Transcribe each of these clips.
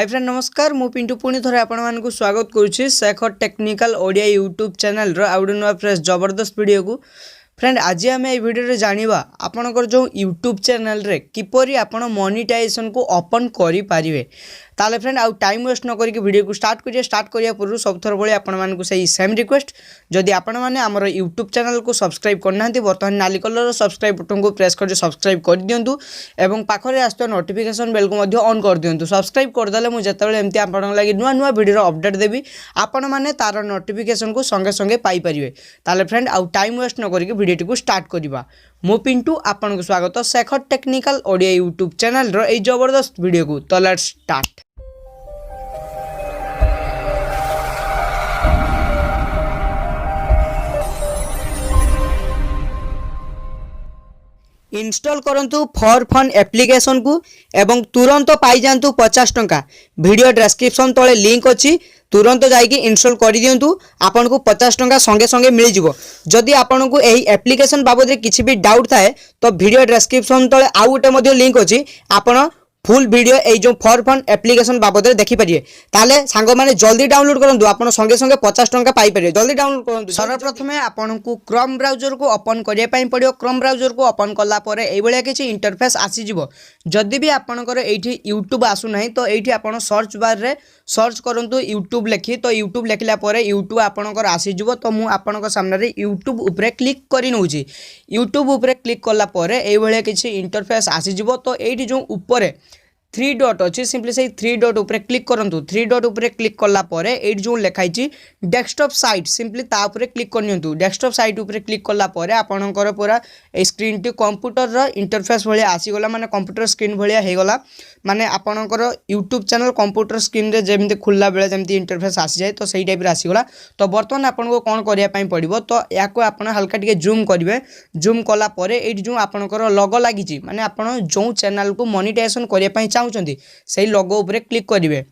Hi friend नमस्कार मु पिंटू पुणी थोड़े आपण स्वागत करुच्ची Shekhar technical Odia YouTube channel आउट नुआ फ्रेश जबरदस्त वीडियो को फ्रेंड आज आम ये वीडियो जानिबा आपनकर जो यूट्यूब चैनल रे किपरि आपण मोनेटाइजेशन को ओपन करि पारिबे ताले फ्रेंड आउ टाइम वेस्ट न करके वीडियो को स्टार्ट करिया पूर्व सब थर बळे आपण मानकु सही सेम रिक्वेस्ट जदि आपण माने हमर यूट्यूब चैनल को सब्सक्राइब करनांती बर्तमान नाली कलर सब्सक्राइब बटन को प्रेस कर सब्सक्राइब कर दियंतु एवं पाखरे आस्तो नोटिफिकेशन बेल को मध्य ऑन कर दियंतु सब्सक्राइब कर देले मु जतबेले एमती आपण लागि नुआ नुआ वीडियो अपडेट देबी आपण माने तार नोटिफिकेशन को संगे संगे पाई परिबे ताले फ्रेंड आउ टाइम वेस्ट न करके वीडियो को स्टार्ट करिबा मु पिंटू आपण को स्वागत Shekhar technical Odia YouTube channel रो ए जबरदस्त वीडियो को तो लेट्स स्टार्ट। इंस्टॉल करंतु फॉर फन एप्लिकेशन को एवं तुरंत पाई जांतु 50 टंका वीडियो डिस्क्रिप्शन तले लिंक अछि तुरंत जाइए इंस्टॉल कर दिंतु आपन को 50 टंका संगे संगे मिल जिवो जदि आपन को एही एप्लिकेशन बाबद रे किछि भी डाउट थाए तो वीडियो डिस्क्रिप्शन तले आउ गोटे मध्ये लिंक अछि आपन फुल वीडियो ए जो फॉर फन एप्लिकेशन बाबद रे देखि परिए ताले सांग माने जल्दी डाउनलोड करंतु आपन संगे संगे 50 टंका पाई परिए जल्दी डाउनलोड करंतु। सर्वप्रथमे आपन को क्रोम ब्राउजर को ओपन करिया पई पड़ियो क्रोम ब्राउजर को ओपन करला परे एई बळिया किछि इंटरफेस आसी जिवो जदि भी आपनकर एठी यूट्यूब आसु नाही तो एठी आपन सर्च बार रे सर्च करंतु यूट्यूब लिखि तो यूट्यूब लिखला परे यूट्यूब आपनकर आसी जिवो तो मु आपनकर सामने रे यूट्यूब ऊपर क्लिक करि नउची यूट्यूब ऊपर क्लिक करला परे एई बळिया किछि इंटरफेस आसी जिवो तो एठी जो ऊपर 3 डॉट अच्छी सिंपली से 3 डॉट ऊपर क्लिक करंतु 3 डॉट ऊपर क्लिक करला परे एट जो लिखाई डेस्कटॉप साइट सिंपली ता ऊपर क्लिक करनियंतु डेस्कटॉप साइट ऊपर क्लिक करला परे आपनकर पूरा ए स्क्रीन टी कंप्यूटर रा इंटरफेस भलिया आसी गला माने कंप्यूटर स्क्रीन भलिया हे गला माने आपनकर यूट्यूब चैनल कंप्यूटर स्क्रीन रे जेमते खुलला बेले जेमते इंटरफेस आसी जाय तो सही टाइप रे आसी गला तो वर्तमान आपन को कोन करिया पई पड़िबो तो याको आपन हल्का टिके जूम करिवे जूम कला परे एट जो आपनकर लोगो लागि छि माने आपन जो चैनल को मोनेटाइजेशन करिया पई चाहउचंती सही लोगो ऊपर क्लिक करिवे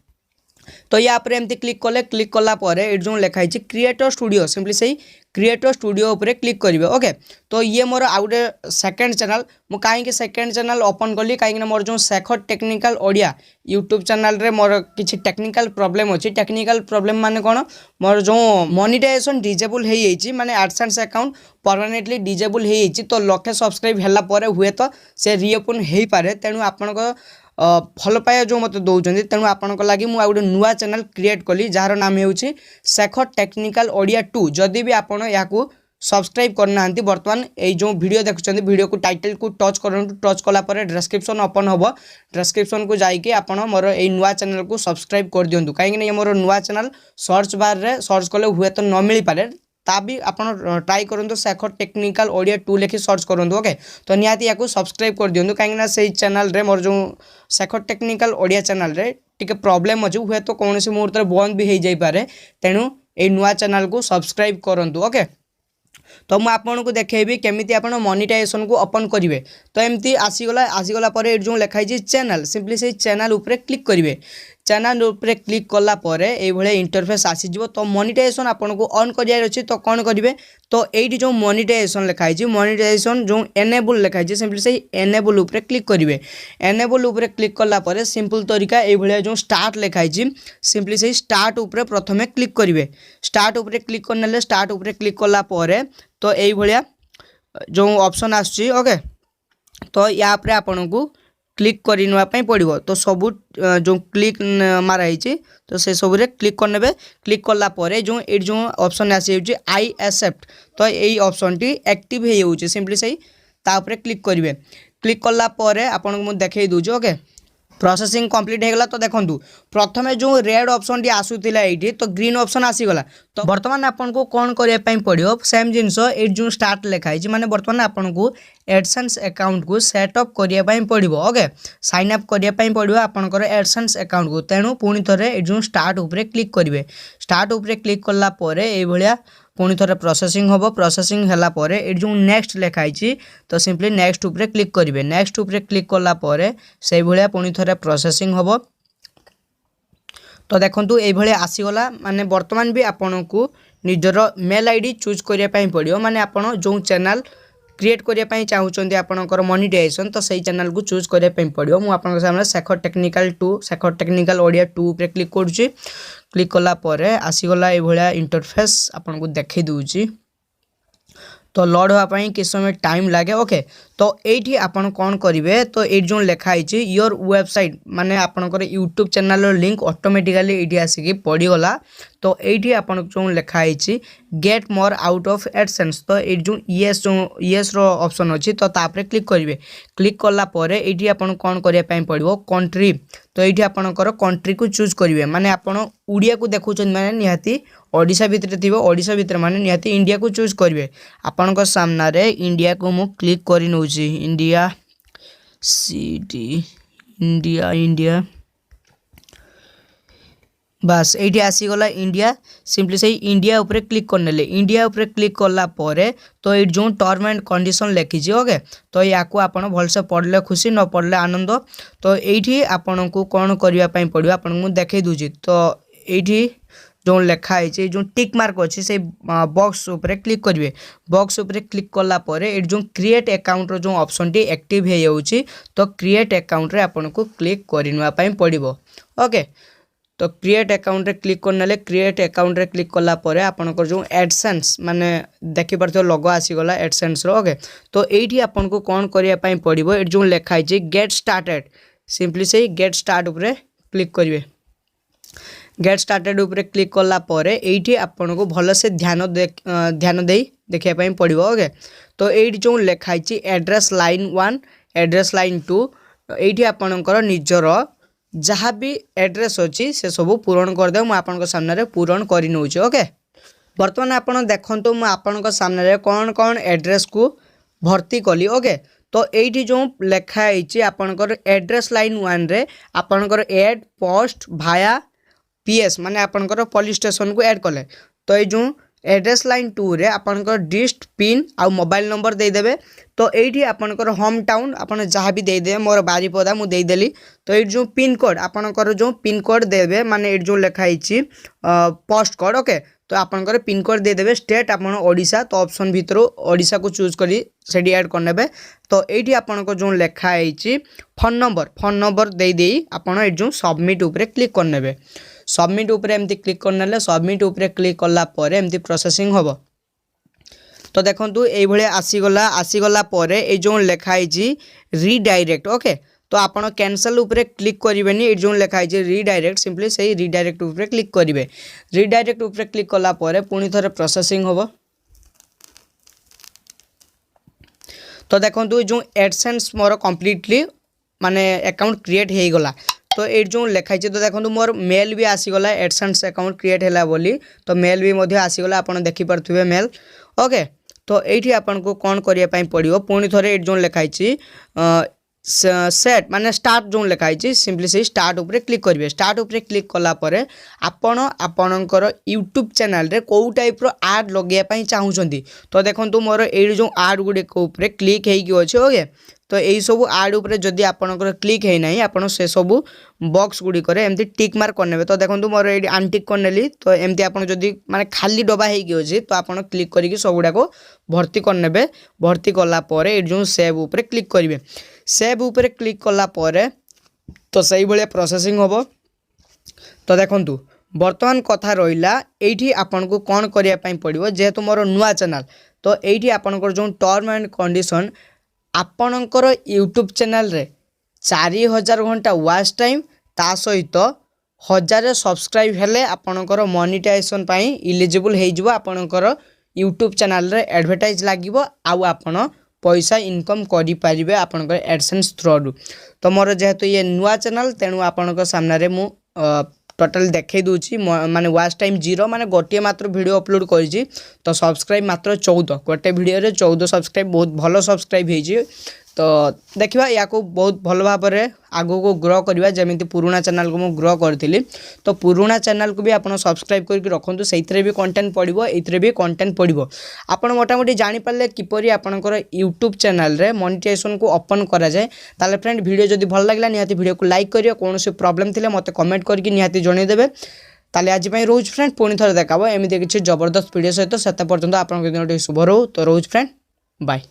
तो या पर एमती क्लिक कला परे एट जो लिखाई क्रिएटर स्टूडियो सिंपली सही क्रिएटर स्टूडियो ऊपर क्लिक करिवे ओके तो ये मोर आउटे सेकंड चैनल मु काहे सेकंड चैनल ओपन करली काहे मोर जो Shekhar technical Odia YouTube channel रे मोर किछि टेक्निकल प्रॉब्लम अछि टेक्निकल प्रॉब्लम माने कोन मोर जो मोनेटाइजेशन डिसेबल हे येछि माने एडसेंस अकाउंट परमानेंटली डिसेबल हे येछि तो लक्षे सब्सक्राइब हला परे हुए तो से रीओपन हेई पारे तेनु आपन को भल पाया जो मत दौरान तेणु आपण लगी मुझे गोटे नुआ चैनल क्रिएट कली जार नाम हो शेखर टेक्निकल ओडिया 2 जदि भी आपण या सब्सक्राइब करना बर्तमान ये जो वीडियो देखुं वीडियो को टाइटल को टच करूँ टच कला डिस्क्रिप्शन ओपन हम डिस्क्रिप्शन को जाइए आप मोर ये नुआ चैनल को सब्सक्राइब कर दिंतु कहीं मोर नुआ चैनल सर्च बार रे सर्च कले हुए तो न मिल पारे ता भी आपन ट्राई करंतु शेखर टेक्निकल ओडिया 2 लेखि सर्च करंतु ओके तो निहाती याको सब्सक्राइब कर दियंतु काहेना सेही चैनल रे मोर जो शेखर टेक्निकल ओडिया चैनल रे टिके प्रॉब्लम अछि हुए तो कोनोसी मुहूर्त रे बंद भी हे जाई पारे तेनु ए नुआ चैनल को सब्सक्राइब करंतु ओके तो मु आपन को देखेबी केमिति आपन मोनेटाइजेशन को ओपन करिवे तो एमती आसीगला परे जो लिखाई चैनल सिंपली से चैनल ऊपर क्लिक करिवे चैनल ऊपर क्लिक कला परे ए भले इंटरफेस आसी जिवो तो मोनेटाइजेशन आपन को ऑन करियार अछि तो कोन करिवे तो एठी जो मोनेटाइजेशन लिखाई छि मोनेटाइजेशन जो एनेबल लिखाई छि सिंपली से एनेबल ऊपर क्लिक करिवे एनेबल ऊपर क्लिक कला परे सिंपल तरीका ए भले जो स्टार्ट लिखाई छि सिंपली से स्टार्ट ऊपर प्रथमे क्लिक करिवे स्टार्ट ऊपर क्लिक करनेले स्टार्ट ऊपर क्लिक कला परे तो एई भलिया जो ऑप्शन आछि ओके तो या पर आपन को क्लिक करने पड़ो तो सब जो क्लिक माराई तो से सब क्लिक करने क्लिक कला जो ये जो ऑप्शन आसी आई एक्सेप्ट तो यही ऑप्शन टी एक्टिव हो सिंपली सही तापर क्लिक करेंगे क्लिक कला आपन को देखे दूचे ओके प्रोसेसिंग कंप्लीट हो गला तो देखंतु प्रथमे जो रेड ऑप्शन टी आसुतिला एठी तो ग्रीन ऑप्शन आसीगला तो वर्तमान आपन को कोन करिया पई पड़ियो सेम जिंस ए जो स्टार्ट लिखाई माने वर्तमान आपन को एडसेंस अकाउंट को सेटअप करिया पई पड़िबो ओके साइन अप करिया पई पड़िबो आपन को एडसेंस अकाउंट को तेनु पुनी थरे ए जो स्टार्ट ऊपर क्लिक करिवे स्टार्ट ऊपर क्लिक करला परे ए भलिया पुणी थे प्रोसेसिंग हम प्रोसेसिंग है ये जो नेक्स्ट लिखाई तो सिंपली नेक्स्ट ऊपर क्लिक करेंगे नेक्स्ट ऊपर क्लिक कला से भाया पुणी थे प्रोसेसिंग हम तो देखो ये आसीगला माने वर्तमान भी आपन को निजर मेल आईडी चूज करने पड़ो माने आपन जो चैनल क्रिएट करने चाहूँगी आपंकर मोनेटाइजेशन तो सही चैनल को चूज करने पड़ो। मुझे आपंक सामने शेखर टेक्निकल 2 शेखर टेक्निकल ओडिया 2 पे क्लिक करुँची। क्लिक कलापर आसीगला ये इंटरफेस आपको देखी दूची तो लोड होगापाई किस समय टाइम लगे। ओके तो ये आपन कौन करेंगे तो ये जो लिखाई योर वेबसाइट माने आपनकर यूट्यूब चैनल लिंक ऑटोमेटिकली ये आसिकी पड़गला। तो ये आपन जो लिखाई get more out of AdSense तो ये जो येस रो ऑप्शन अच्छी तो तापर क्लिक करेंगे। क्लिक कलापर ये आपन कौन करने पड़ो कंट्री तो ये आपनकर कंट्री को चूज करेंगे माने आपन उड़िया को देखुं माने निहाती ओडिशा भितर थी ओडिशा भितर माने निहाती इंडिया को चूज करेंगे। आपन सामने इंडिया को मु क्लिक कर नौची इंडिया सिटी इंडिया इंडिया बस ये आसीगला इंडिया सिंपली से इंडिया ऊपर क्लिक करने इंडिया ऊपर क्लिक कला परे तो ये जो टर्म एंड कंडीशन लिखी ओके तो या आपन भलसे पढ़ले खुशी न पढ़ले आनंद। तो ये आपन को कौन करने पड़ो आपन को देखई दूची तो ये जो लिखाई जो टिक मार्क अच्छी से बॉक्स ऊपर क्लिक करेंगे। बॉक्स ऊपर क्लिक कलापर ये जो क्रिएट अकाउंट जो ऑप्शन टी एक्टिव हो जाऊँगी तो क्रिएट अकाउंट रे आपन को क्लिक करने पड़ो। ओके तो क्रिएट अकाउंट रे क्लिक करने क्रिएट अकाउंट रे क्लिक कलापर आपनकर जो एडसेंस माने देखि पारथो लोगो आसीगला एडसेंस रो। ओके तो ये आपन को कौन करने पड़ो ये जो लिखाई गेट स्टार्टेड सिंपली से गेट स्टार्ट ऊपर क्लिक करेंगे। गेट स्टार्टेड ऊपर क्लिक कलापर ये आपन को भल से ध्यान दे देखापी पड़ो। ओके तो ये जो लिखाई एड्रेस लाइन 1 एड्रेस लाइन 2 ये आपनकर निजर जहाँ भी एड्रेस अच्छी से सब पूरण करदे मुझे आपन सामने पूरण कर नौचे। ओके बर्तमान आपन देखो मुझे आपन सामने कौन कौन एड्रेस को भर्ती कली। ओके तो ये जो लिखाई आपनकर एड्रेस लाइन 1 रे आपनकर एड पोस्ट भाया पीएस माने आपनकर पुलिस स्टेशन को ऐड कले तो ये जो एड्रेस लाइन 2 रे आपनकर डिस्ट पिन आउ मोबाइल नंबर दे देबे। तो ये आपनकर होम टाउन आपन जहाँ भी दे देबे मोर बारीपदा मु दे देली तो ये जो पिन कोड आपनकर जो पिन कोड देबे माने ये जो लिखाई पोस्ट कोड। ओके तो आपनकर पिन कोड दे देबे स्टेट आपन ओडिशा तो ऑप्शन भीतर ओडिशा को चूज करी सेडी ऐड करनेबे। तो ये आपनकर जो लिखाई फोन नंबर दे देई आपन ये जो सबमिट ऊपर क्लिक करनेबे। सबमिट ऊपर एमती क्लिक करने सबमिट ऊपर क्लिक कलापर एमती प्रोसेसिंग हम तो देखो ये आसीगला पर ये जो लिखाई रिडायरेक्ट। ओके तो आपन कैंसल ऊपर क्लिक करेंगे ये जो लिखाई रिडायरेक्ट सिंपली से रिडायरेक्ट ऊपर क्लिक करेंगे। रिडायरेक्ट ऊपर क्लिक कलापर पुणी थे प्रोसेसिंग हम तो देखो जो एडसेंस मोर कंप्लीटली माने अकाउंट क्रिएट हो गला। तो ये जो लिखाई तो देखो मोर मेल भी आसीगला एडसेंस अकाउंट क्रिएट है बोली तो मेल भी आसीगला आपन देखि पारथुबे मेल। ओके तो ये आपन को कौन करने पड़ो पुणी थे जो लिखाई सेट माने स्टार्ट जो लिखाई सिंपली से स्टार्ट ऊपर क्लिक करेंगे। स्टार्ट ऊपर क्लिक कलापर आपण आपणकर यूट्यूब चैनल रे को टाइप रो आड लगे चाहूँगी तो देखो मोर ये जो आड गुड़े ऊपर क्लिक होगी। ओके तो यही सब आड ऊपर जदि आपणकर क्लिक है ना आपन से सब बॉक्स गुड़ी करे एमती टिक मार्क करने तो देखो मोर ये अनटिक करनेली तो एमती आपन जदि माने खाली डबा होगी तो आपन क्लिक करके सब गुड़ाक भर्ती करने। भर्ती कलापर ये जो सेव ऊपर क्लिक करेंगे। सेव ऊपर क्लिक कलापर तो सही भाया प्रोसेसिंग हम तो देखु बर्तमान कथा रहा ये आपन को कौन करने पड़ो जेहेतु मोर नुआ चैनल तो ये आपनकर जो टर्म एंड कंडीशन आपणकर यूट्यूब चैनल रे 4000 घंटा वॉच टाइम ता सहित 1000 सब्सक्राइब हेले आपणकर मोनेटाइजेशन पाई इलिजिबल हो आपणकर यूट्यूब चैनल रे एडवर्टाइज लागिवो आउ आपण पैसा इनकम करि पारिबे आपणकर एडसेंस थ्रू। तो मोर जेहेतु ये नुआ चैनल तेणु आपणकर सामने मु टोटल देखई दूची माने वॉच टाइम 0 माने गोटे मात्र वीडियो अपलोड करी तो सब्सक्राइब मात्र 14 गोटे वीडियो रे 14 सब्सक्राइब बहुत भलो सब्सक्राइब हो तो देखा या को बहुत भल भाव में आगो को ग्रो करवा जमी पुराना चैनल को मुझे ग्रो करी तो पुराना चैनल को भी आप सब्सक्राइब करके रखुद से भी कंटेंट पड़ो ये भी कंटेंट पड़ो आपड़ मोटामोटी जानीपारे किपरि आपणकर यूट्यूब चैनल रे मोनेटाइजेशन को ओपन करा जाए। ताले फ्रेंड वीडियो जदि भल लगे निहाती वीडियो को लाइक करियो कौन से प्रॉब्लम थिले मते कमेंट करके निहाती जनईदेवे। ताले आज रोज फ्रेंड पुणी थोड़े देखा एमती किसी जबरदस्त वीडियो सहित से पर्यटन आप शुभ रो तो रोज फ्रेंड बाय।